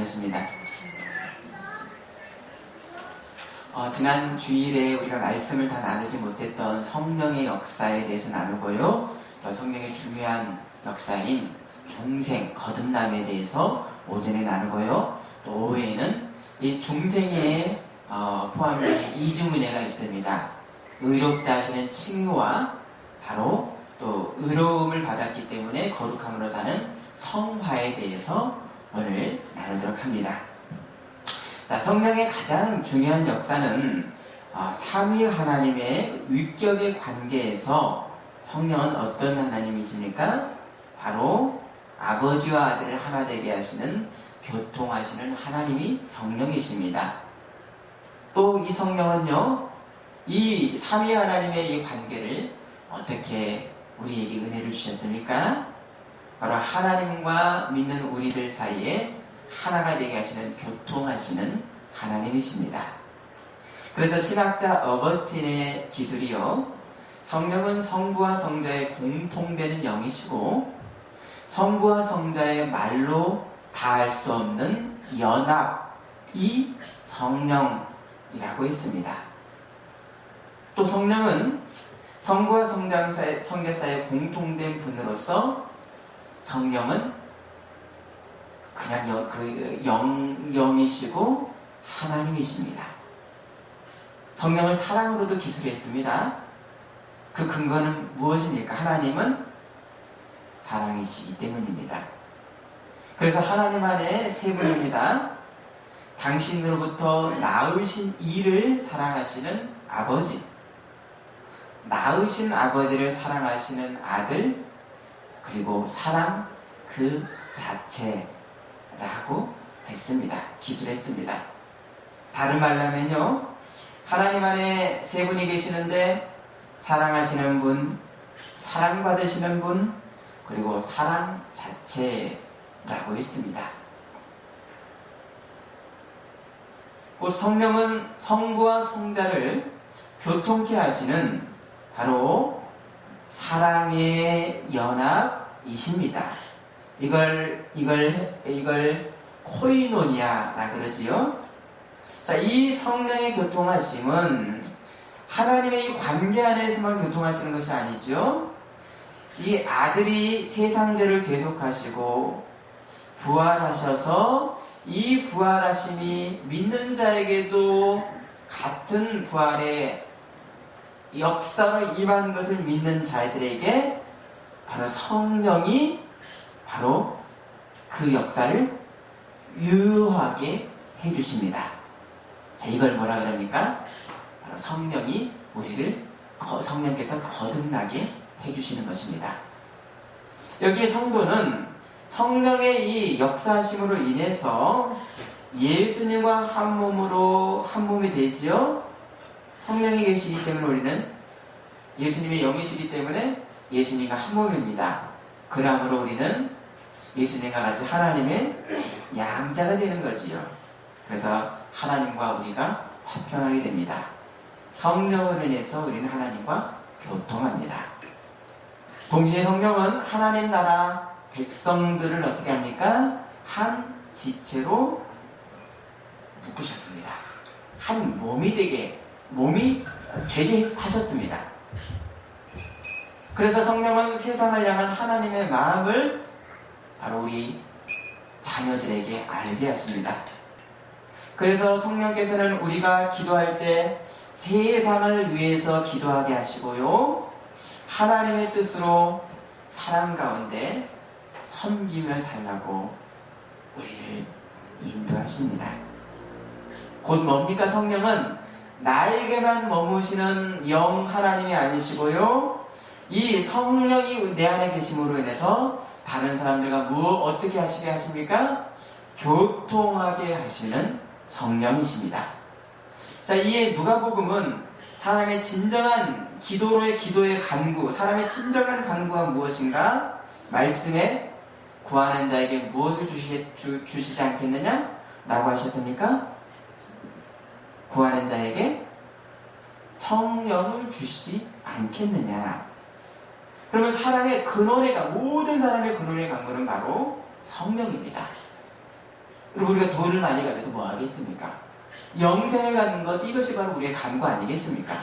것입니다. 지난 주일에 우리가 말씀을 다 나누지 못했던 성령의 역사에 대해서 나누고요. 성령의 중요한 역사인 중생, 거듭남에 대해서 오전에 나누고요. 또 오후에는 이 중생에 포함된 이중은혜가 있습니다. 의롭다 하시는 칭의와 바로 또 의로움을 받았기 때문에 거룩함으로 사는 성화에 대해서 오늘 나누도록 합니다. 자, 성령의 가장 중요한 역사는 삼위 하나님의 위격의 관계에서 성령은 어떤 하나님이십니까? 바로 아버지와 아들을 하나 되게 하시는 교통하시는 하나님이 성령이십니다. 또 이 성령은요, 이 삼위 하나님의 이 관계를 어떻게 우리에게 은혜를 주셨습니까? 바로 하나님과 믿는 우리들 사이에 하나가 되게 하시는 교통하시는 하나님이십니다. 그래서 신학자 어거스틴의 기술이요, 성령은 성부와 성자의 공통되는 영이시고 성부와 성자의 말로 다할 수 없는 연합이 성령이라고 했습니다. 또 성령은 성부와 성자 사이의 공통된 분으로서 성령은 그냥 영이시고 하나님이십니다. 성령을 사랑으로도 기술했습니다. 그 근거는 무엇입니까? 하나님은 사랑이시기 때문입니다. 그래서 하나님 안에 세 분입니다. 당신으로부터 낳으신 이를 사랑하시는 아버지, 낳으신 아버지를 사랑하시는 아들, 그리고 사랑 그 자체라고 했습니다. 기술했습니다. 다른 말로 하면요, 하나님 안에 세 분이 계시는데 사랑하시는 분, 사랑받으시는 분, 그리고 사랑 자체라고 했습니다. 곧 성령은 성부와 성자를 교통케 하시는 바로 사랑의 연합이십니다. 이걸 코이노니아라 그러지요. 자, 이 성령의 교통하심은 하나님의 이 관계 안에서만 교통하시는 것이 아니죠. 이 아들이 세상죄를 계속하시고 부활하셔서 이 부활하심이 믿는 자에게도 같은 부활의 역사로 임한 것을 믿는 자들에게 바로 성령이 바로 그 역사를 유효하게 해주십니다. 자, 이걸 뭐라 그럽니까? 바로 성령이 우리를 성령께서 거듭나게 해주시는 것입니다. 여기에 성도는 성령의 이 역사하심으로 인해서 예수님과 한 몸이 되지요. 성령이 계시기 때문에 우리는 예수님의 영이시기 때문에 예수님과 한 몸입니다. 그러므로 우리는 예수님과 같이 하나님의 양자가 되는 거지요. 그래서 하나님과 우리가 화평하게 됩니다. 성령을 인해서 우리는 하나님과 교통합니다. 동시에 성령은 하나님 나라 백성들을 어떻게 합니까? 한 지체로 묶으셨습니다. 한 몸이 되게 하셨습니다. 그래서 성령은 세상을 향한 하나님의 마음을 바로 우리 자녀들에게 알게 하십니다. 그래서 성령께서는 우리가 기도할 때 세상을 위해서 기도하게 하시고요, 하나님의 뜻으로 사랑 가운데 섬기며 살라고 우리를 인도하십니다. 곧 뭡니까? 성령은 나에게만 머무시는 영 하나님이 아니시고요, 이 성령이 내 안에 계심으로 인해서 다른 사람들과 어떻게 하시게 하십니까? 교통하게 하시는 성령이십니다. 자, 이에 누가복음은 사람의 진정한 기도의 간구, 사람의 진정한 간구가 무엇인가? 말씀에 구하는 자에게 무엇을 주시지 않겠느냐? 라고 하셨습니까? 구하는 자에게 성령을 주시지 않겠느냐? 그러면 모든 사람의 근원의 간구는 바로 성령입니다. 그리고 우리가 돈을 많이 가져서 뭐 하겠습니까? 영생을 갖는 것, 이것이 바로 우리의 간구 아니겠습니까?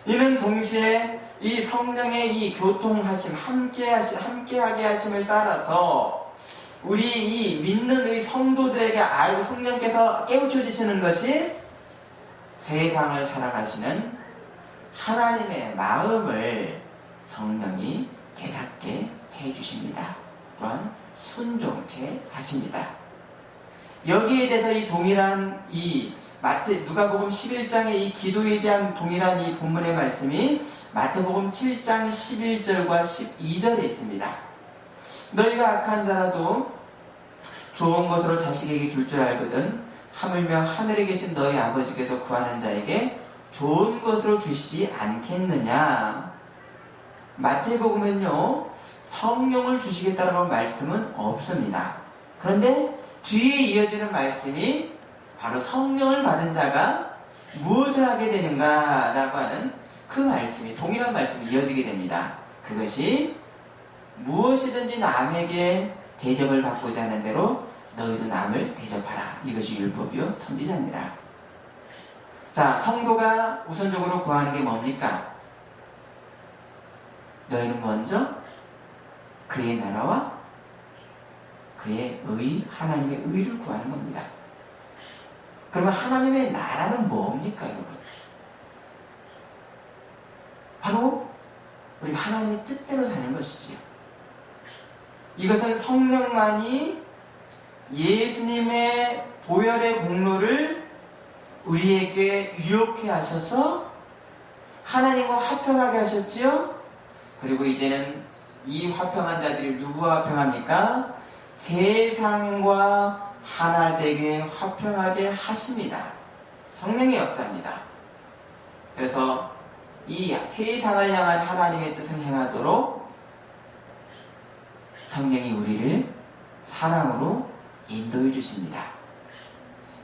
이는 동시에 이 성령의 이 교통하심, 함께하게 하심을 따라서 우리 이 믿는 이 성도들에게 성령께서 깨우쳐 주시는 것이 세상을 사랑하시는 하나님의 마음을 성령이 깨닫게 해주십니다. 또한 순종케 하십니다. 여기에 대해서 이 동일한 누가복음 11장의 이 기도에 대한 동일한 이 본문의 말씀이 마태복음 7장 11절과 12절에 있습니다. 너희가 악한 자라도 좋은 것으로 자식에게 줄 줄 알거든 하물며 하늘에 계신 너희 아버지께서 구하는 자에게 좋은 것으로 주시지 않겠느냐. 마태복음은요 성령을 주시겠다는 말씀은 없습니다. 그런데 뒤에 이어지는 말씀이 바로 성령을 받은 자가 무엇을 하게 되는가 라고 하는 그 말씀이, 동일한 말씀이 이어지게 됩니다. 그것이 무엇이든지 남에게 대접을 받고자 하는 대로 너희도 남을 대접하라. 이것이 율법이요 선지자니라. 자, 성도가 우선적으로 구하는 게 뭡니까? 너희는 먼저 그의 나라와 그의 하나님의 의를 구하는 겁니다. 그러면 하나님의 나라는 뭡니까, 여러분? 바로 우리가 하나님의 뜻대로 사는 것이지요. 이것은 성령만이 예수님의 보혈의 공로를 우리에게 유혹해 하셔서 하나님과 화평하게 하셨지요. 그리고 이제는 이 화평한 자들이 누구와 화평합니까? 세상과 하나 되게 화평하게 하십니다. 성령의 역사입니다. 그래서 이 세상을 향한 하나님의 뜻을 행하도록 성령이 우리를 사랑으로 인도해 주십니다.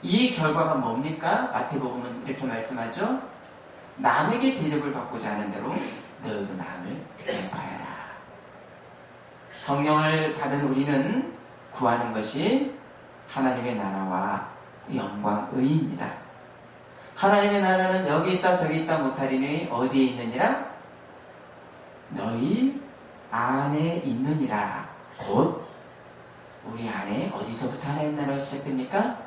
이 결과가 뭡니까? 마태복음은 이렇게 말씀하죠. 남에게 대접을 받고자 하는 대로 너희도 남을 대접하여라. 성령을 받은 우리는 구하는 것이 하나님의 나라와 영광의입니다. 하나님의 나라는 여기 있다 저기 있다 못하리니 어디에 있느니라? 너희 안에 있느니라. 곧 우리 안에 어디서부터 하나님의 나라가 시작됩니까?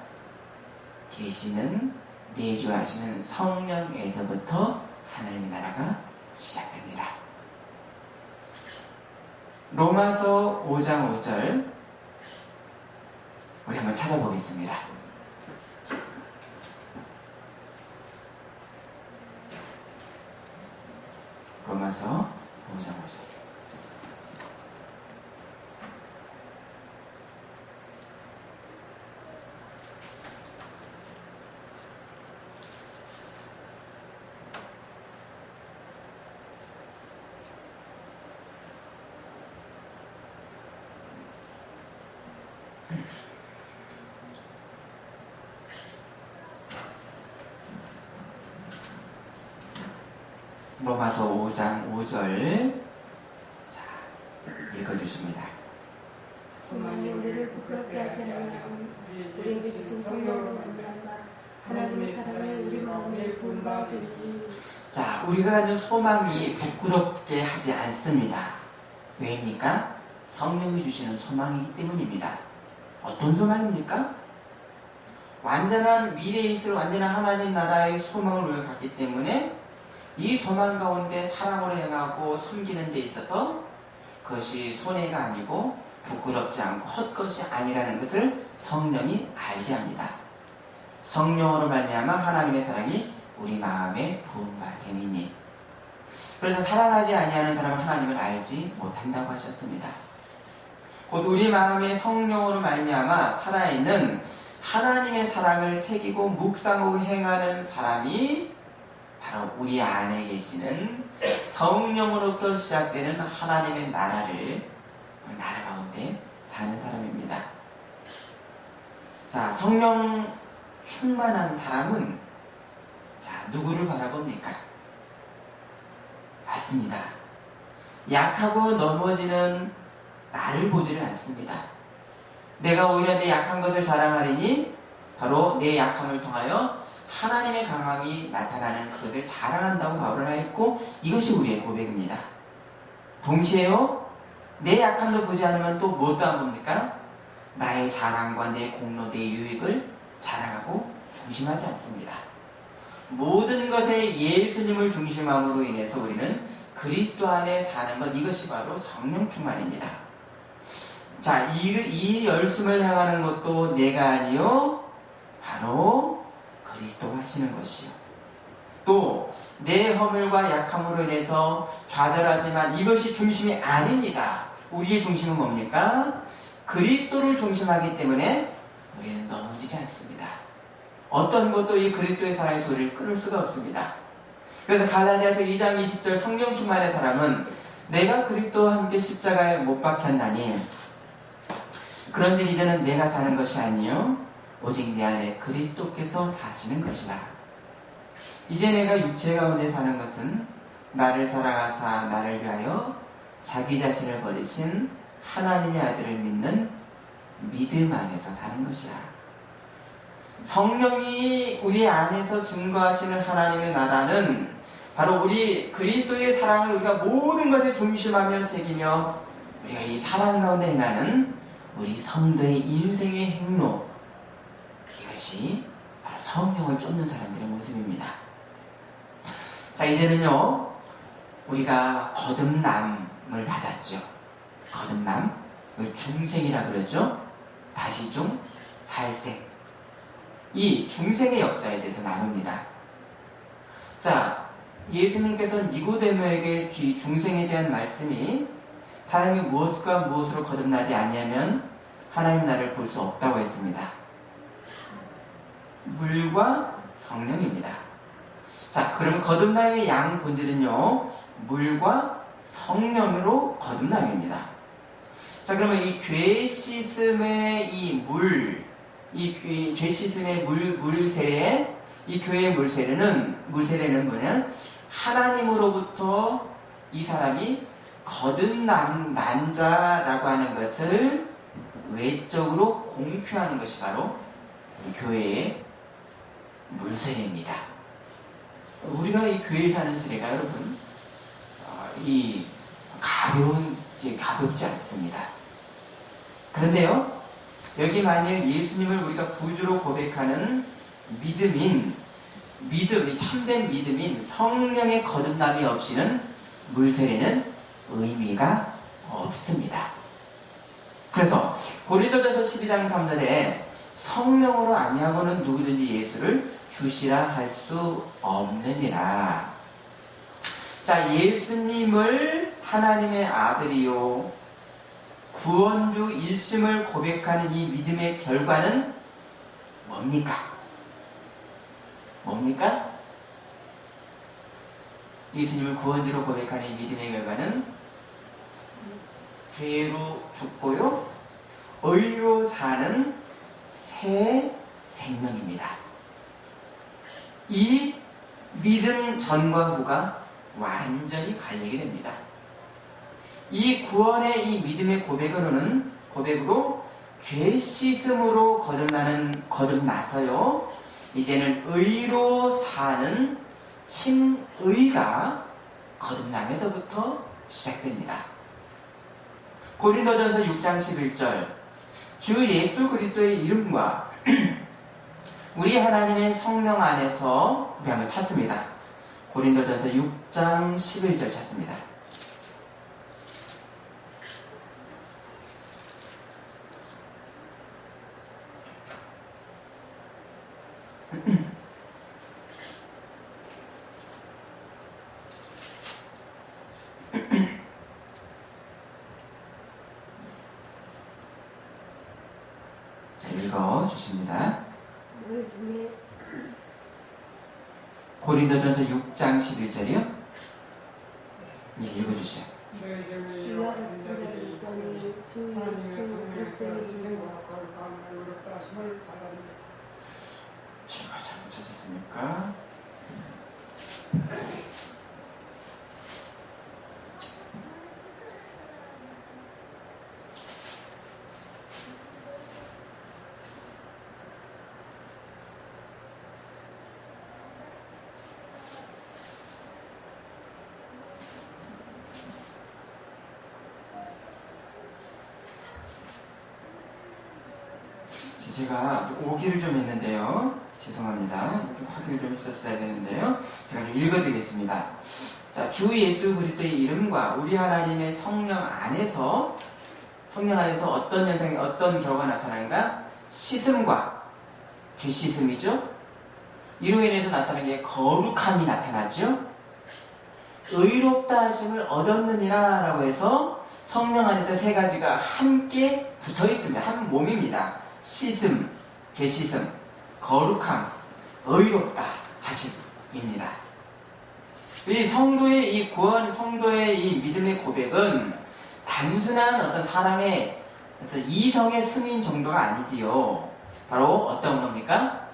계시는 내주하시는 성령에서부터 하나님의 나라가 시작됩니다. 로마서 5장 5절 우리 한번 찾아보겠습니다. 로마서 5장 5절 로마서 5장 5절 자, 읽어주십니다. 소망이 우리를 부끄럽게 하지 않으면 우리에게 주신 성령으로 말미암아 하나님의 사랑을 우리 마음에 부은 바 되리니. 자, 우리가 가진 소망이 부끄럽게 하지 않습니다. 왜입니까? 성령이 주시는 소망이기 때문입니다. 어떤 소망입니까? 완전한 미래에 있을 완전한 하나님 나라의 소망을 우리가 갖기 때문에 이 소망 가운데 사랑으로 행하고 섬기는 데 있어서 그것이 손해가 아니고 부끄럽지 않고 헛것이 아니라는 것을 성령이 알게 합니다. 성령으로 말미암아 하나님의 사랑이 우리 마음에 부은 바 됨이니. 그래서 사랑하지 아니하는 사람은 하나님을 알지 못한다고 하셨습니다. 곧 우리 마음에 성령으로 말미암아 살아있는 하나님의 사랑을 새기고 묵상하고 행하는 사람이 바로 우리 안에 계시는 성령으로부터 시작되는 하나님의 나라 가운데 사는 사람입니다. 자, 성령 충만한 사람은 자, 누구를 바라봅니까? 맞습니다. 약하고 넘어지는 나를 보지를 않습니다. 내가 오히려 내 약한 것을 자랑하리니 바로 내 약함을 통하여 하나님의 강함이 나타나는 그것을 자랑한다고 바울은 하였고, 이것이 우리의 고백입니다. 동시에요, 내 약함도 보지 않으면 또 무엇도 안 봅니까? 나의 자랑과 내 공로, 내 유익을 자랑하고 중심하지 않습니다. 모든 것에 예수님을 중심함으로 인해서 우리는 그리스도 안에 사는 것, 이것이 바로 성령 충만입니다. 자, 이 열심을 향하는 것도 내가 아니요 바로 그리스도가 하시는 것이요. 또 내 허물과 약함으로 인해서 좌절하지만 이것이 중심이 아닙니다. 우리의 중심은 뭡니까? 그리스도를 중심하기 때문에 우리는 넘어지지 않습니다. 어떤 것도 이 그리스도의 사랑의 소리를 끊을 수가 없습니다. 그래서 갈라디아서 2장 20절 성령 충만의 사람은 내가 그리스도와 함께 십자가에 못 박혔나니 그런즉 이제는 내가 사는 것이 아니요 오직 내 안에 그리스도께서 사시는 것이라. 이제 내가 육체 가운데 사는 것은 나를 사랑하사 나를 위하여 자기 자신을 버리신 하나님의 아들을 믿는 믿음 안에서 사는 것이라. 성령이 우리 안에서 증거하시는 하나님의 나라는 바로 우리 그리스도의 사랑을 우리가 모든 것에 중심하며 새기며 우리가 이 사랑 가운데 행하는 우리 성도의 인생의 행로, 이것이 바로 성령을 쫓는 사람들의 모습입니다. 자, 이제는요, 우리가 거듭남을 받았죠. 거듭남을 중생이라고 그러죠. 다시 중, 살생. 이 중생의 역사에 대해서 나눕니다. 자, 예수님께서 니고데모에게 이 중생에 대한 말씀이 사람이 무엇과 무엇으로 거듭나지 않냐면 하나님 나라를 볼 수 없다고 했습니다. 물과 성령입니다. 자, 그러면 거듭남의 양 본질은요, 물과 성령으로 거듭남입니다. 자, 그러면 이 죄 씻음의 이 물, 이 죄 씻음의 물세례, 이 교회의 물세례는 뭐냐? 하나님으로부터 이 사람이 거듭난 자라고 하는 것을 외적으로 공표하는 것이 바로 이 교회의 물세례입니다. 우리가 이 교회에 사는 세례가 여러분, 이 가볍지 않습니다. 그런데요, 여기 만일 예수님을 우리가 구주로 고백하는 이 참된 믿음인 성령의 거듭남이 없이는 물세례는 의미가 없습니다. 그래서 고린도전서 12장 3절에 성령으로 아니하고는 누구든지 예수를 주시라 할 수 없느니라. 자, 예수님을 하나님의 아들이요 구원주 일심을 고백하는 이 믿음의 결과는 뭡니까? 예수님을 구원주로 고백하는 이 믿음의 결과는 죄로 죽고요 의로 사는 새 생명입니다. 이 믿음 전과 후가 완전히 갈리게 됩니다. 이 구원의 이 믿음의 고백으로 죄 씻음으로 거듭나서요 이제는 의로 사는 칭의가 거듭남에서부터 시작됩니다. 고린도전서 6장 11절 주 예수 그리스도의 이름과 우리 하나님의 성령 안에서 우리 한번 찾습니다. 고린도전서 6장 11절 찾습니다. 자, 읽어주십니다. 고린도전서 6장 11절이요? 예, 읽어주시죠. 이와 같은 자들이 있더니 주 예수 그리스도의 이름으로 제가 잘못 찾았습니까? 제가 좀 오기를 좀 했는데요. 죄송합니다. 좀 확인을 좀 했었어야 되는데요. 제가 좀 읽어드리겠습니다. 자, 주 예수 그리스도의 이름과 우리 하나님의 성령 안에서 어떤 현상이, 어떤 결과가 나타나는가? 씻음과 죄 씻음이죠. 이로 인해서 나타나는 게 거룩함이 나타나죠. 의롭다 하심을 얻었느니라 라고 해서 성령 안에서 세 가지가 함께 붙어 있습니다. 한 몸입니다. 씻음, 죄 씻음, 거룩함, 의롭다 하심입니다. 이 성도의 이 구원, 성도의 이 믿음의 고백은 단순한 어떤 사람의 어떤 이성의 승인 정도가 아니지요. 바로 어떤 겁니까?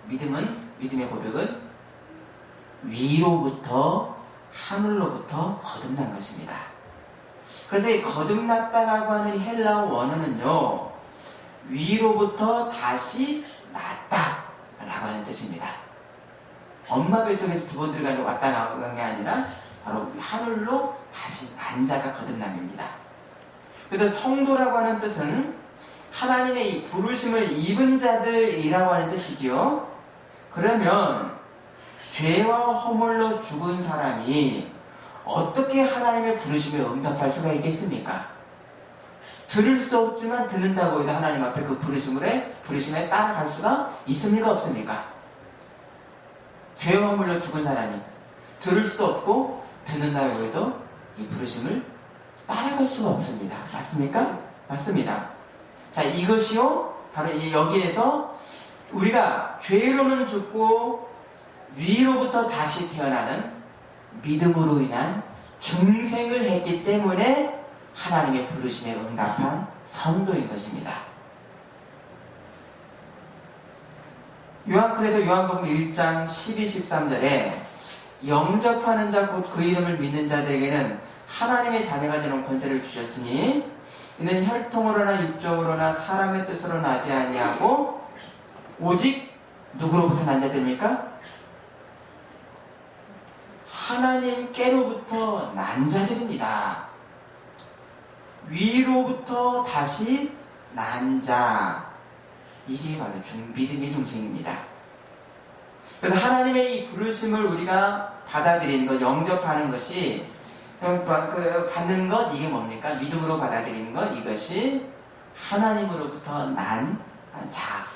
믿음의 고백은 위로부터 하늘로부터 거듭난 것입니다. 그래서 이 거듭났다라고 하는 이 헬라어 원어는요, 위로부터 다시 났다라고 하는 뜻입니다. 엄마 뱃속에서 두 번 들어가는 왔다 나간 게 아니라 바로 하늘로 다시 난 자가 거듭남입니다. 그래서 성도라고 하는 뜻은 하나님의 이 부르심을 입은 자들이라고 하는 뜻이지요. 그러면 죄와 허물로 죽은 사람이 어떻게 하나님의 부르심에 응답할 수가 있겠습니까? 들을 수도 없지만 듣는다고 해도 하나님 앞에 그 부르심에 따라갈 수가 있습니까? 없습니까? 죄와 허물로 죽은 사람이 들을 수도 없고 듣는다고 해도 이 부르심을 따라갈 수가 없습니다. 맞습니까? 맞습니다. 자, 이것이요, 바로 여기에서 우리가 죄로는 죽고 위로부터 다시 태어나는 믿음으로 인한 중생을 했기 때문에 하나님의 부르심에 응답한 성도인 것입니다. 그래서 요한복음 1장 12, 13절에 영접하는 자 곧 그 이름을 믿는 자들에게는 하나님의 자녀가 되는 권세를 주셨으니 이는 혈통으로나 육적으로나 사람의 뜻으로 나지 아니하고 오직 누구로부터 난 자들입니까? 하나님께로부터 난 자들입니다. 위로부터 다시 난 자, 이게 바로 믿음의 중심입니다. 그래서 하나님의 이 부르심을 우리가 받아들이는 것, 영접하는 것이, 받는 것, 이게 뭡니까? 믿음으로 받아들이는 것, 이것이 하나님으로부터 난 자,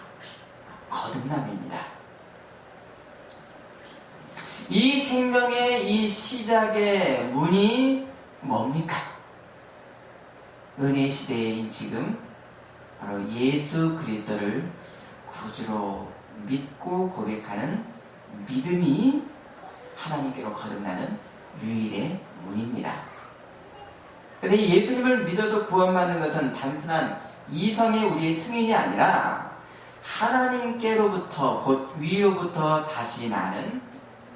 거듭남입니다. 이 생명의 이 시작의 문이 뭡니까? 은혜 시대인 지금 바로 예수 그리스도를 구주로 믿고 고백하는 믿음이 하나님께로 거듭나는 유일의 문입니다. 그래서 이 예수님을 믿어서 구원받는 것은 단순한 이성의 우리의 승인이 아니라 하나님께로부터 곧 위로부터 다시 나는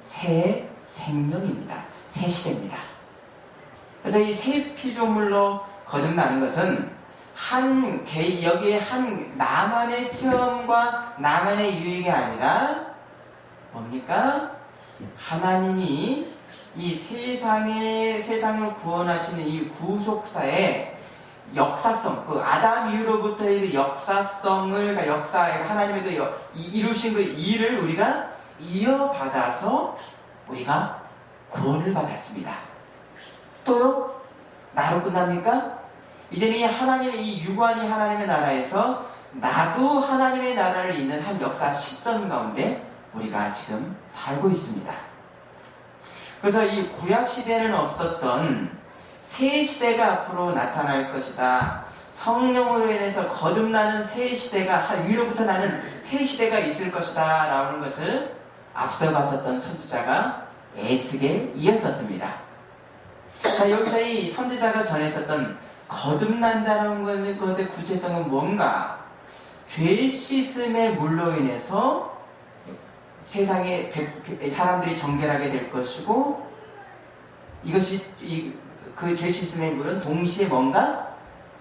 새 생명입니다. 새 시대입니다. 그래서 이 새 피조물로 거듭나는 것은 여기에 한 나만의 체험과 나만의 유익이 아니라 뭡니까? 하나님이 이 세상을 구원하시는 이 구속사의 역사성, 그 아담 이후로부터의 그 역사성을, 하나님의 그 이루신 그 일을 우리가 이어받아서 우리가 구원을 받았습니다. 또요? 나로 끝납니까? 이제는 이 하나님의 이 유관이 하나님의 나라에서 나도 하나님의 나라를 잇는 한 역사 시점 가운데 우리가 지금 살고 있습니다. 그래서 이 구약 시대에는 없었던 새 시대가 앞으로 나타날 것이다. 성령으로 인해서 거듭나는 새 시대가, 위로부터 나는 새 시대가 있을 것이다 라는 것을 앞서 봤었던 선지자가 에스겔이었습니다. 자, 여기서 이 선지자가 전했었던 거듭난다는 것의 구체성은 뭔가? 죄 씻음의 물로 인해서 세상에 사람들이 정결하게 될 것이고, 이것이 그 죄 씻음의 물은 동시에 뭔가,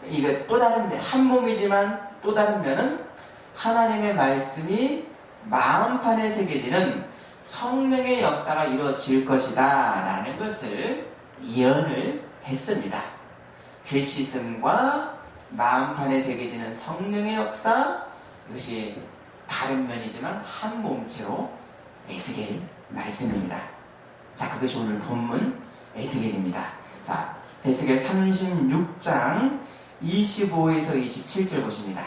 이거 또 다른 한 몸이지만 또 다른 면은 하나님의 말씀이 마음판에 새겨지는 성령의 역사가 이루어질 것이다 라는 것을 예언을 했습니다. 죄 씻음과 마음판에 새겨지는 성령의 역사, 이것이 다른 면이지만 한 몸체로 에스겔 말씀입니다. 자, 그것이 오늘 본문 에스겔입니다. 자, 에스겔 36장 25에서 27절 보십니다.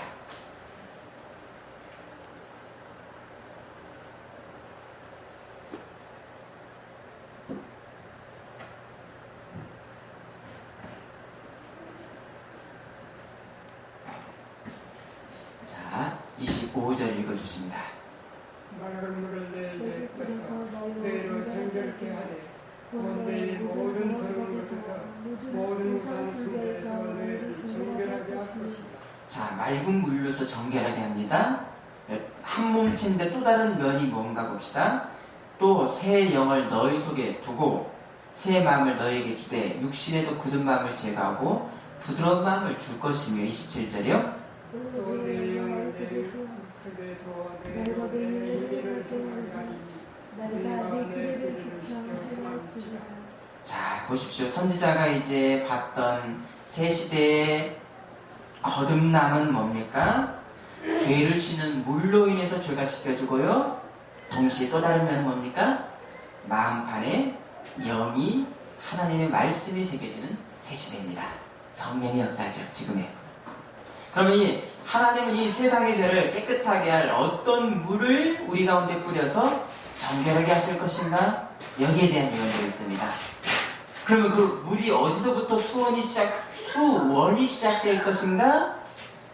자, 25절 읽어주십니다. 맑은 물을 내게 뿌려서 내로 정결케 하되 곧 내일 모든 더러운 것에서 모든 우상 숭배에서 너희를 정결하게 할 것이다. 자, 맑은 물로서 정결하게 합니다. 한 몸체인데 또 다른 면이 뭔가 봅시다. 또 새 영을 너희 속에 두고 새 마음을 너희에게 주되 육신에서 굳은 마음을 제거하고 부드러운 마음을 줄 것이며 27절이요. 또 내 영을 내 속에 두어 내로 내 일을 행하게 하리니 내가 내 규례를 지켜 행할지니라. 자, 보십시오. 선지자가 이제 봤던 새 시대의 거듭남은 뭡니까? 죄를 씻는 물로 인해서 죄가 씻겨주고요. 동시에 또 다른 면은 뭡니까? 마음판에 영이 하나님의 말씀이 새겨지는 새 시대입니다. 성령의 역사죠, 지금의. 그러면 이 하나님은 이 세상의 죄를 깨끗하게 할 어떤 물을 우리 가운데 뿌려서 정결하게 하실 것인가? 여기에 대한 예언들이 있습니다. 그러면 그 물이 어디서부터 수원이 시작될 것인가?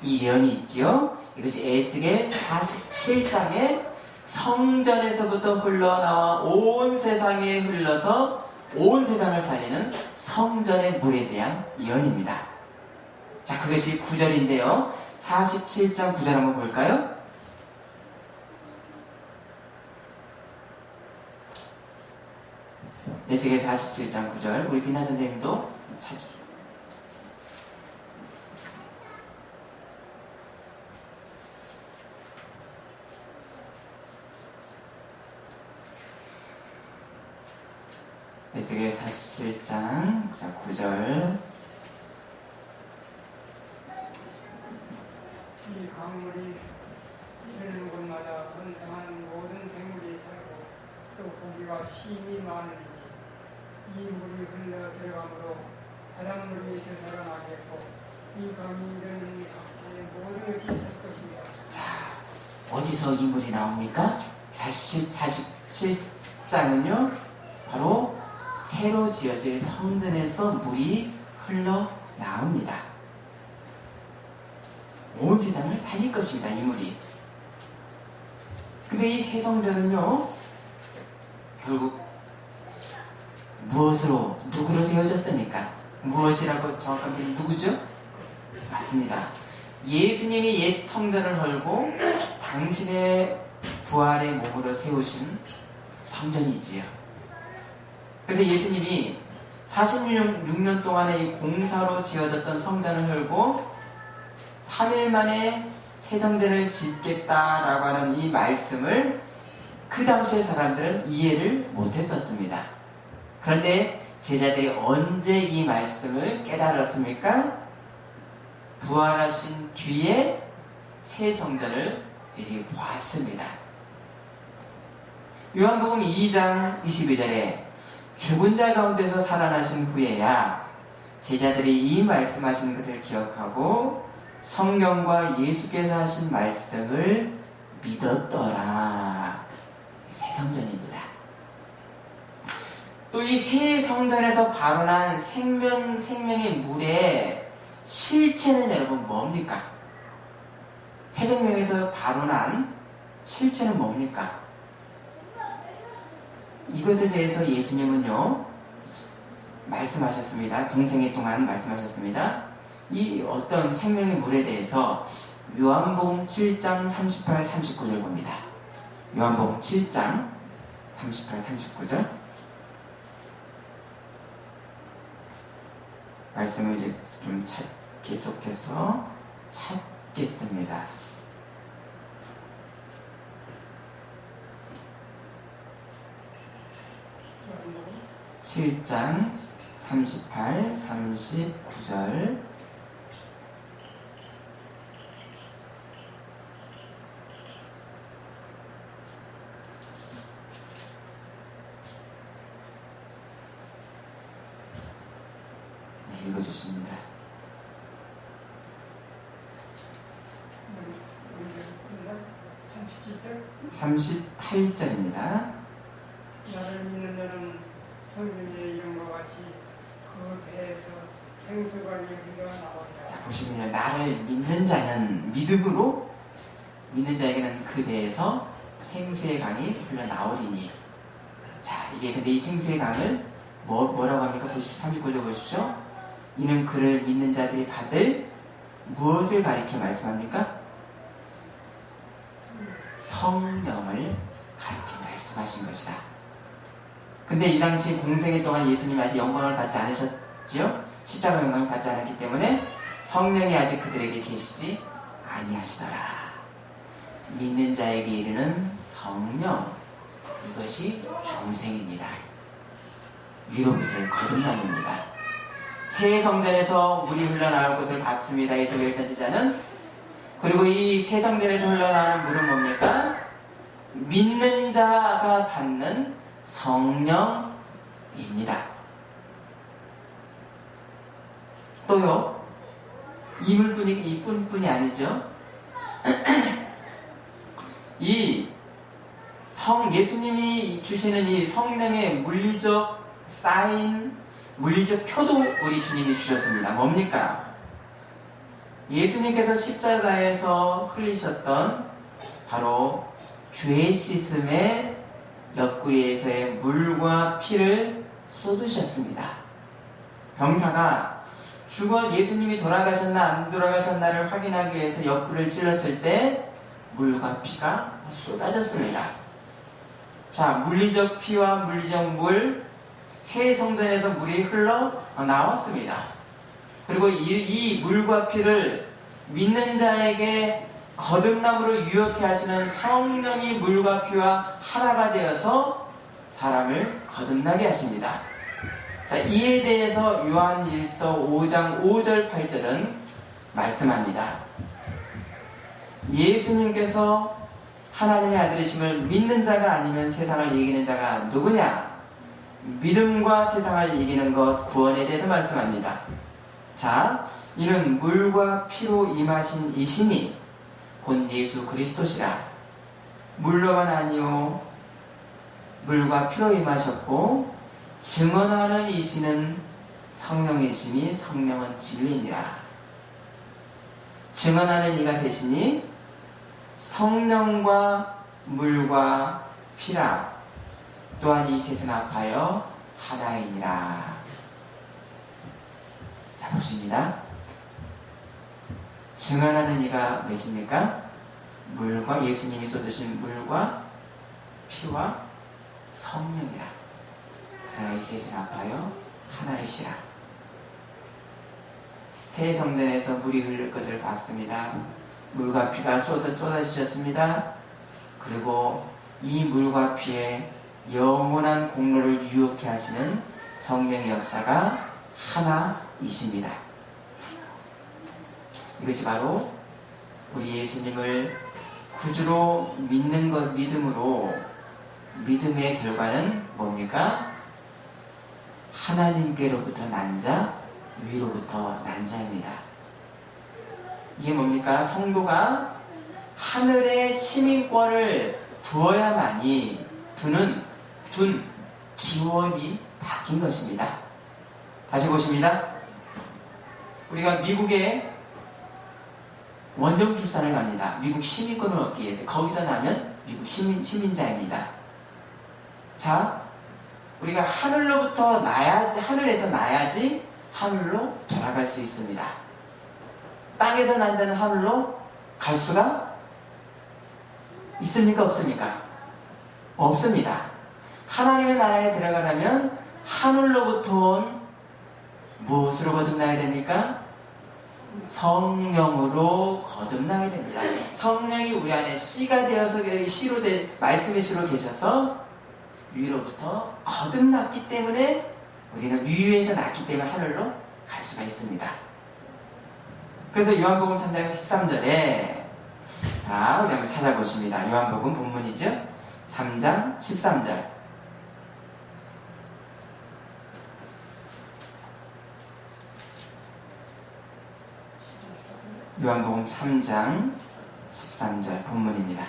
이 예언이 있지요. 이것이 에스겔 47장에 성전에서부터 흘러나와 온 세상에 흘러서 온 세상을 살리는 성전의 물에 대한 예언입니다. 자, 그것이 9절인데요. 47장 9절 한번 볼까요? 에스겔 47장 9절 우리 비나 선생님도 찾으시죠. 에스겔 47장 9절 이 강물이 흐르는 곳마다 번성한 모든 생물이 살고 또 고기가 심이 많으니 이 물이 흘러 들어가므로 바닷물이 되살아나겠고 이 강이 이르는 각지의 모든 것이 살 것입니다. 자, 어디서 이 물이 나옵니까? 47장은요 바로 새로 지어질 성전에서 물이 흘러나옵니다. 온 세상을 살릴 것입니다, 이 물이. 근데 이 새 성전은요 결국 무엇으로, 누구로 세워졌습니까? 무엇이라고 정확하게 누구죠? 맞습니다. 예수님이 옛 성전을 헐고 당신의 부활의 몸으로 세우신 성전이지요. 그래서 예수님이 46년 동안의 이 공사로 지어졌던 성전을 헐고 3일 만에 새 성전을 짓겠다라고 하는 이 말씀을 그 당시의 사람들은 이해를 못했었습니다. 그런데 제자들이 언제 이 말씀을 깨달았습니까? 부활하신 뒤에 새 성전을 이제 보았습니다. 요한복음 2장 22절에 죽은 자 가운데서 살아나신 후에야 제자들이 이 말씀하신 것을 기억하고 성경과 예수께서 하신 말씀을 믿었더라. 새 성전입니다. 또 이 새 성전에서 발원한 생명의 물의 실체는 여러분 뭡니까? 새 생명에서 발원한 실체는 뭡니까? 이것에 대해서 예수님은요 말씀하셨습니다. 동생애 동안 말씀하셨습니다. 이 어떤 생명의 물에 대해서 요한복음 7장 38, 39절 봅니다. 요한복음 7장 38, 39절 말씀을 이제 좀 계속해서 찾겠습니다. 7장 38, 39절 읽어주십니다. 38절입니다. 나를 믿는 자는 성경의 이름과 같이 그 배에서 생수가 흘러나오리라. 자, 보시면요. 나를 믿는 자는 믿음으로 믿는 자에게는 그 배에서 생수의 강이 흘러나오리니. 자, 이게 근데 이 생수의 강을 뭐라고 합니까? 39절 보십시오. 이는 그를 믿는 자들이 받을 무엇을 가리켜 말씀합니까? 성령을 가리켜 말씀하신 것이다. 근데 이 당시 공생애 동안 예수님이 아직 영광을 받지 않으셨지요? 십자가 영광을 받지 않았기 때문에 성령이 아직 그들에게 계시지 아니하시더라. 믿는 자에게 이르는 성령, 이것이 중생입니다. 위로부터 거듭남입니다. 새 성전에서 물이 흘러나올 것을 봤습니다. 이스라엘 선지자는. 그리고 이 새 성전에서 흘러나오는 물은 뭡니까? 믿는 자가 받는 성령입니다. 또요, 이뿐이 아니죠. 예수님이 주시는 이 성령의 물리적 사인, 물리적 표도 우리 주님이 주셨습니다. 뭡니까? 예수님께서 십자가에서 흘리셨던 바로 죄 씻음의 옆구리에서의 물과 피를 쏟으셨습니다. 병사가 예수님이 돌아가셨나 안 돌아가셨나를 확인하기 위해서 옆구리를 찔렀을 때 물과 피가 쏟아졌습니다. 자, 물리적 피와 물리적 물, 새 성전에서 물이 흘러 나왔습니다. 그리고 이 물과 피를 믿는 자에게 거듭남으로 유혹해 하시는 성령이 물과 피와 하나가 되어서 사람을 거듭나게 하십니다. 자, 이에 대해서 요한일서 5장 5절 8절은 말씀합니다. 예수님께서 하나님의 아들이심을 믿는 자가 아니면 세상을 이기는 자가 누구냐? 믿음과 세상을 이기는 것, 구원에 대해서 말씀합니다. 자, 이는 물과 피로 임하신 이신이 곧 예수 그리스도시라. 물로만 아니요 물과 피로 임하셨고 증언하는 이신은 성령이시니 성령은 진리니라. 증언하는 이가 되시니 성령과 물과 피라. 또한 이 셋은 합하여 하나이니라. 자, 보십니다. 증언하는 이가 몇입니까? 물과 예수님이 쏟으신 물과 피와 성령이라. 그러나 이 셋은 합하여 하나이시라. 새 성전에서 물이 흐를 것을 봤습니다. 물과 피가 쏟아지셨습니다. 그리고 이 물과 피에 영원한 공로를 유혹해 하시는 성령의 역사가 하나이십니다. 이것이 바로 우리 예수님을 구주로 믿는 것, 믿음으로, 믿음의 결과는 뭡니까? 하나님께로부터 난 자, 위로부터 난 자입니다. 이게 뭡니까? 성도가 하늘의 시민권을 두어야만이 둔 기원이 바뀐 것입니다. 다시 보십니다. 우리가 미국에 원정 출산을 갑니다. 미국 시민권을 얻기 위해서. 거기서 나면 미국 시민자입니다. 자, 우리가 하늘로부터 하늘에서 나야지 하늘로 돌아갈 수 있습니다. 땅에서 난 자는 하늘로 갈 수가 있습니까? 없습니까? 없습니다. 하나님의 나라에 들어가려면 하늘로부터 온 무엇으로 거듭나야 됩니까? 성령으로 거듭나야 됩니다. 성령이 우리 안에 씨가 되어서 말씀의 씨로 계셔서 위로부터 거듭났기 때문에 우리는 위에서 났기 때문에 하늘로 갈 수가 있습니다. 그래서 요한복음 3장 13절에 자, 우리 한번 찾아보십니다. 요한복음 본문이죠? 3장 13절. 요한복음 3장 13절 본문입니다.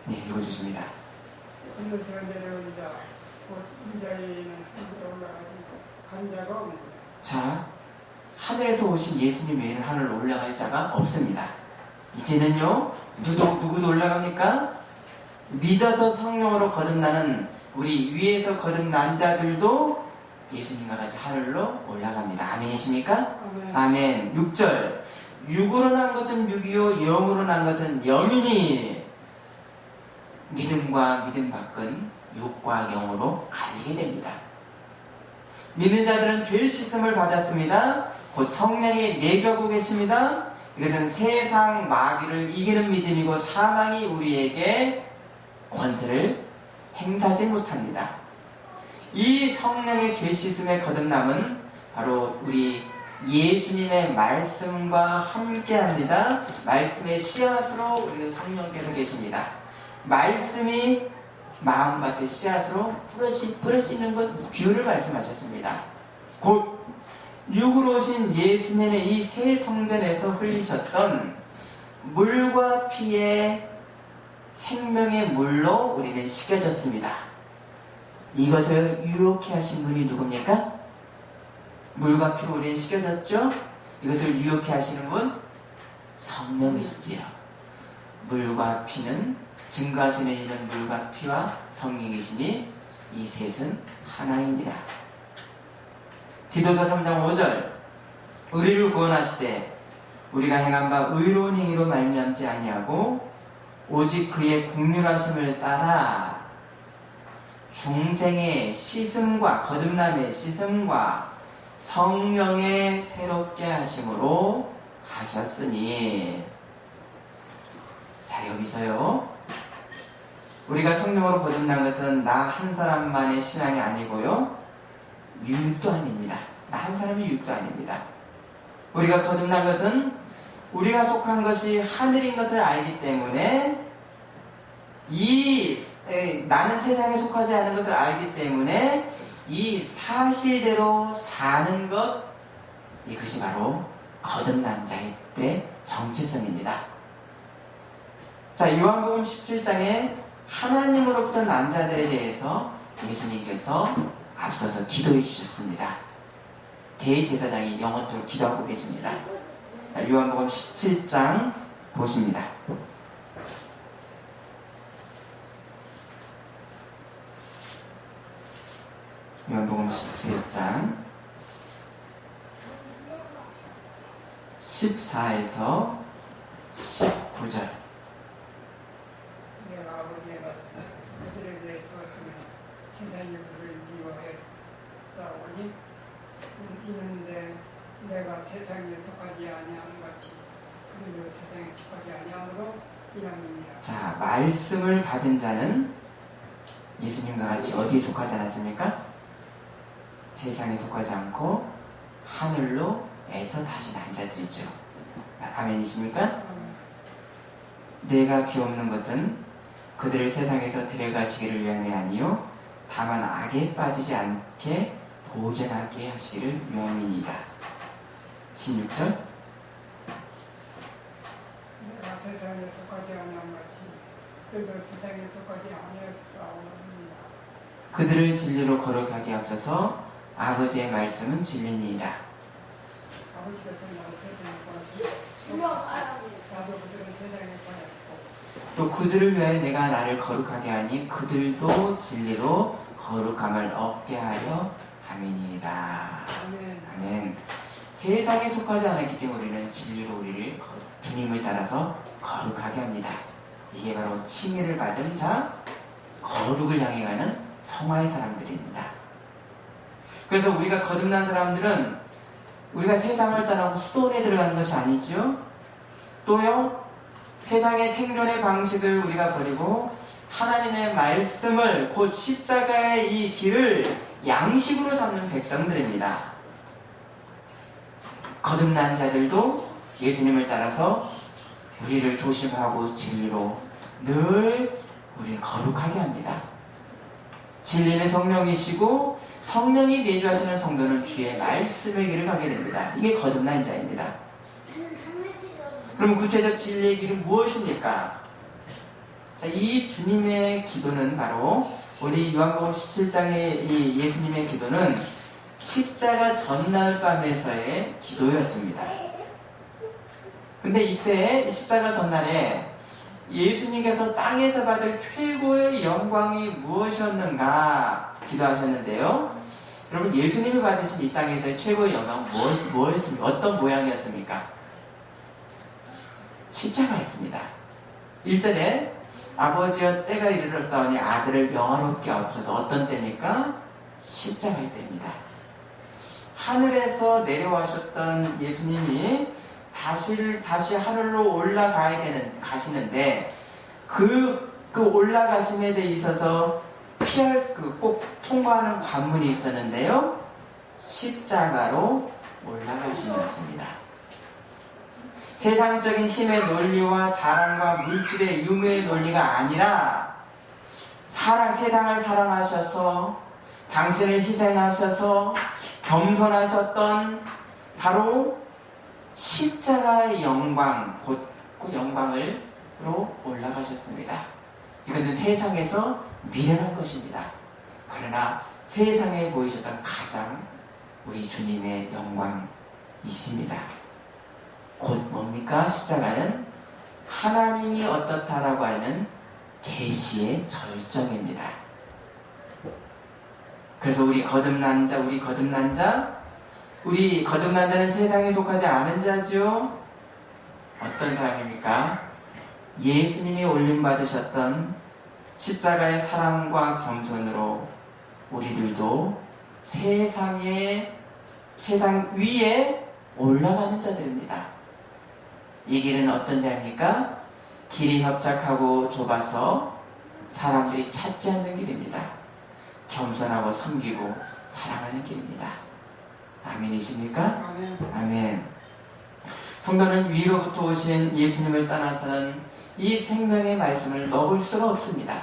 네, 읽어주십니다. 하늘에서 내려온 자, 곧 인자에는 하늘에 올라가지 간 자가 없느니라. 자, 하늘에서 오신 예수님 외에는 하늘로 올라갈 자가 없습니다. 이제는요, 누구도 올라갑니까? 믿어서 성령으로 거듭나는 우리 위에서 거듭난 자들도 예수님과 같이 하늘로 올라갑니다. 아멘이십니까? 아멘. 아멘. 6절. 육으로 난 것은 육이요 영으로 난 것은 영이니 믿음과 믿음 밖은 육과 영으로 갈리게 됩니다. 믿는 자들은 죄 씻음을 받았습니다. 곧 성령이 내주하고 계십니다. 이것은 세상 마귀를 이기는 믿음이고 사망이 우리에게 권세를 행사하지 못합니다. 이 성령의 죄 씻음의 거듭남은 바로 우리 예수님의 말씀과 함께합니다. 말씀의 씨앗으로 우리 성령께서 계십니다. 말씀이 마음밭의 씨앗으로 뿌려지는 것 비유를 말씀하셨습니다. 곧 육으로 오신 예수님의 이 새 성전에서 흘리셨던 물과 피의 생명의 물로 우리는 씻겨졌습니다. 이것을 유혹해 하신 분이 누굽니까? 물과 피로 우리는 씻겨졌죠? 이것을 유혹해 하시는 분? 성령이시지요. 물과 피는 증거하시는 이는 물과 피와 성령이시니 이 셋은 하나이니라. 디도서 3장 5절. 우리를 구원하시되 우리가 행한 바 의로운 행위로 말미암지 아니하고 오직 그의 국률하심을 따라 중생의 씻음과 거듭남의 씻음과 성령의 새롭게 하심으로 하셨으니. 자, 여기서요, 우리가 성령으로 거듭난 것은 나 한 사람만의 신앙이 아니고요, 유익도 아닙니다. 나 한 사람의 유익도 아닙니다. 우리가 거듭난 것은 우리가 속한 것이 하늘인 것을 알기 때문에 나는 세상에 속하지 않은 것을 알기 때문에 이 사실대로 사는 것, 이것이 바로 거듭난 자의 때 정체성입니다. 자, 요한복음 17장에 하나님으로부터 난 자들에 대해서 예수님께서 앞서서 기도해 주셨습니다. 대제사장이 영원토록 기도하고 계십니다. 자, 요한복음 17장 보십니다. 요한복음 17장 14에서 19절. 내가 아버지의 말씀 그들에 대해 주었으면 세상이 그를 미워해 싸우니 이는데 내가 세상에 속하지 아니함 같이 그들도 세상에 속하지 아니함으로 이함이니라. 자, 말씀을 받은 자는 예수님과 같이 어디에 속하지 않았습니까? 세상에 속하지 않고 하늘로에서 다시 난 자들이죠. 아멘이십니까? 내가 비옵는 것은 그들을 세상에서 데려가시기를 위함이 아니요 다만 악에 빠지지 않게 보존하게 하시기를 위함이니이다. 16절. 내가 세상에 속하지 아니함 같이 그들도 세상에 속하지 아니하였사오니라. 그들을 진리로 거룩하게 하옵소서. 아버지의 말씀은 진리니이다. 아버지께서 나를 세상에 보내시고 나도 그들을 세상에 보냈고 또 그들을 위하여 내가 나를 거룩하게 하니 그들도 진리로 거룩함을 얻게 하려 함이니이다. 아멘. 아멘. 세상에 속하지 않았기 때문에 우리는 진리로 우리를 주님을 따라서 거룩하게 합니다. 이게 바로 칭의를 받은 자, 거룩을 향해 가는 성화의 사람들입니다. 그래서 우리가 거듭난 사람들은 우리가 세상을 따라고 수도원에 들어가는 것이 아니죠. 또요, 세상의 생존의 방식을 우리가 버리고 하나님의 말씀을, 곧 십자가의 이 길을 양식으로 삼는 백성들입니다. 거듭난 자들도 예수님을 따라서 우리를 조심하고 진리로 늘 우리를 거룩하게 합니다. 진리는 성령이시고 성령이 내주하시는 성도는 주의 말씀의 길을 가게 됩니다. 이게 거듭난 자입니다. 그럼 구체적 진리의 길은 무엇입니까? 자, 이 주님의 기도는 바로 우리 요한복음 17장의 이 예수님의 기도는 십자가 전날 밤에서의 기도였습니다. 근데 이때 십자가 전날에 예수님께서 땅에서 받을 최고의 영광이 무엇이었는가 기도하셨는데요. 여러분, 예수님이 받으신 이 땅에서의 최고의 영광은 무엇이었습니까? 어떤 모양이었습니까? 십자가였습니다. 1절에 아버지여 때가 이르렀사오니 아들을 영화롭게 하옵소서. 어떤 때입니까? 십자가의 때입니다. 하늘에서 내려와셨던 예수님이 다시 하늘로 가시는데 그 올라가심에 대해 있어서 꼭 통과하는 관문이 있었는데요. 십자가로 올라가심이었습니다. 세상적인 힘의 논리와 자랑과 물질의 유무의 논리가 아니라 세상을 사랑하셔서 당신을 희생하셔서 겸손하셨던 바로 십자가의 영광, 곧 그 영광으로 올라가셨습니다. 이것은 세상에서 미련한 것입니다. 그러나 세상에 보이셨던 가장 우리 주님의 영광이십니다. 곧 뭡니까? 십자가는 하나님이 어떻다라고 하는 계시의 절정입니다. 그래서 우리 거듭난 자는 세상에 속하지 않은 자죠. 어떤 사람입니까? 예수님이 올림받으셨던 십자가의 사랑과 겸손으로 우리들도 세상 위에 올라가는 자들입니다. 이 길은 어떤 자입니까? 길이 협착하고 좁아서 사람들이 찾지 않는 길입니다. 겸손하고 섬기고 사랑하는 길입니다. 아멘이십니까? 아멘. 성도는 위로부터 오신 예수님을 떠나서는 이 생명의 말씀을 먹을 수가 없습니다.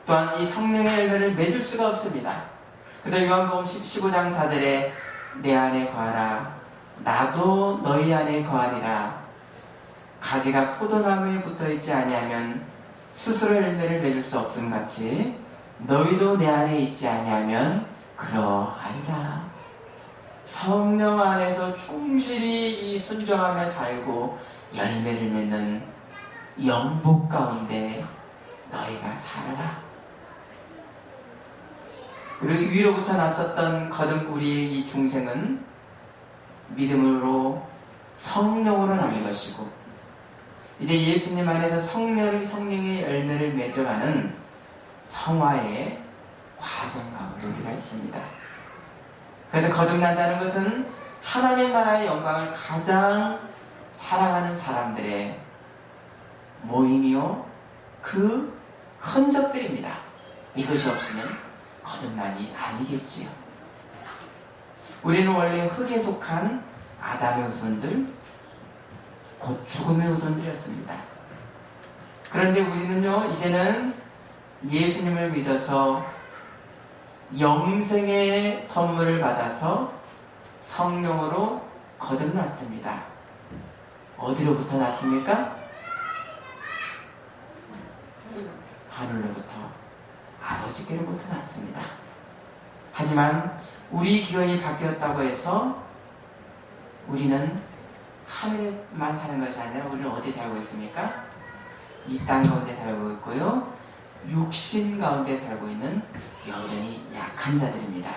또한 이 성령의 열매를 맺을 수가 없습니다. 그래서 요한복음 15장 4절에 내 안에 거하라 나도 너희 안에 거하리라. 가지가 포도나무에 붙어있지 아니하면 스스로 열매를 맺을 수 없음 같이 너희도 내 안에 있지 아니하면 그러하리라. 성령 안에서 충실히 이 순종하며 살고 열매를 맺는 영복 가운데 너희가 살아라. 그리고 위로부터 났었던 우리의 이 중생은 믿음으로 성령으로 남은 것이고 이제 예수님 안에서 성령의 열매를 맺어가는 성화의 과정 가운데 우리가 있습니다. 그래서 거듭난다는 것은 하나님 나라의 영광을 가장 사랑하는 사람들의 모임이요 그 흔적들입니다. 이것이 없으면 거듭남이 아니겠지요. 우리는 원래 흙에 속한 아담의 후손들, 곧 죽음의 후손들이었습니다. 그런데 우리는요 이제는 예수님을 믿어서 영생의 선물을 받아서 성령으로 거듭났습니다. 어디로부터 났습니까? 하늘로부터 아버지께로부터 났습니다. 하지만 우리 기원이 바뀌었다고 해서 우리는 하늘에만 사는 것이 아니라 우리는 어디 살고 있습니까? 이 땅 가운데 살고 있고요. 육신 가운데 살고 있는 여전히 약한 자들입니다.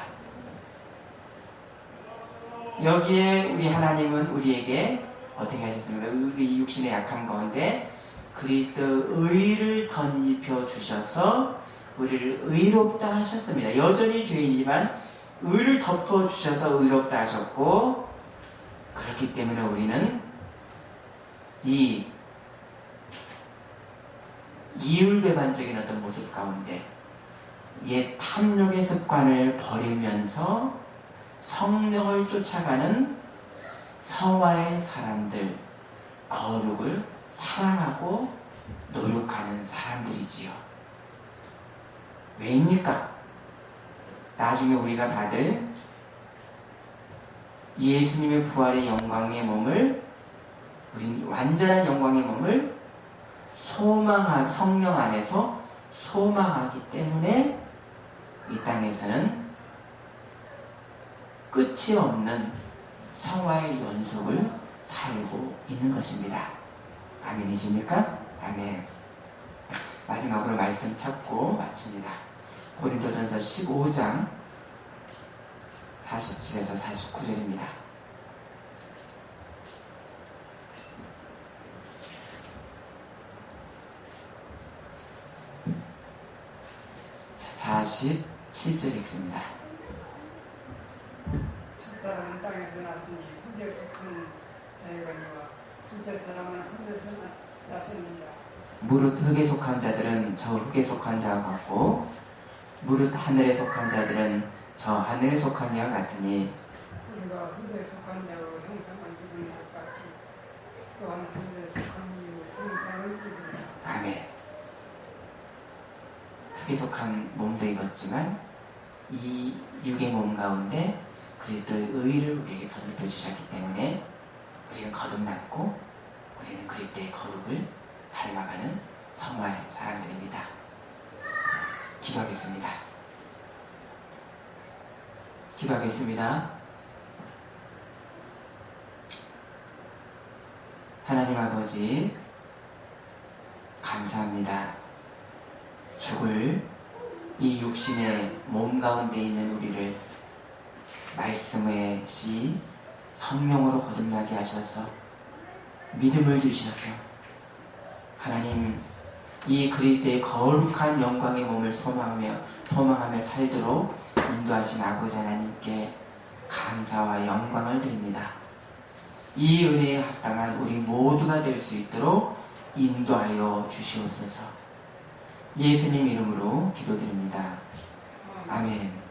여기에 우리 하나님은 우리에게 어떻게 하셨습니까? 우리 육신의 약한 가운데 그리스도의 의를 덧입혀 주셔서 우리를 의롭다 하셨습니다. 여전히 죄인이지만 의를 덮어 주셔서 의롭다 하셨고 그렇기 때문에 우리는 이 이율배반적인 어떤 모습 가운데 옛 탐욕의 습관을 버리면서 성령을 쫓아가는 성화의 사람들, 거룩을 사랑하고 노력하는 사람들이지요. 왜입니까? 나중에 우리가 받을 예수님의 부활의 영광의 몸을, 우리 완전한 영광의 몸을 성령 안에서 소망하기 때문에 이 땅에서는 끝이 없는 성화의 연속을 살고 있는 것입니다. 아멘이십니까? 아멘. 마지막으로 말씀 찾고 마칩니다. 고린도전서 15장 47에서 49절입니다. 47절 읽습니다. 첫사람은 땅에서 났으니 흙에 속한 자이거니와 둘째 사람은 하늘에서 났습니다. 무릇 흙에 속한 자들은 저 흙에 속한 자와 같고 무릇 하늘에 속한 자들은 저 하늘에 속한 자와 같으니 우리가 흙에 속한 자로 형상을 입은 것 같이 또한 하늘에 속한 이로 형상을 입으리라. 아멘. 흙에 속한 몸도 입었지만 이 육의 몸 가운데 그리스도의 의를 우리에게 덧입혀 주셨기 때문에 우리는 거듭났고 우리는 그리스도의 거룩을 닮아가는 성화의 사람들입니다. 기도하겠습니다. 기도하겠습니다. 하나님 아버지, 감사합니다. 죽을 이 육신의 몸 가운데 있는 우리를 말씀의 씨 성령으로 거듭나게 하셔서 믿음을 주셔서 하나님 이 그리스도의 거룩한 영광의 몸을 소망하며 살도록 인도하신 아버지 하나님께 감사와 영광을 드립니다. 이 은혜에 합당한 우리 모두가 될 수 있도록 인도하여 주시옵소서. 예수님 이름으로 기도드립니다. 아멘.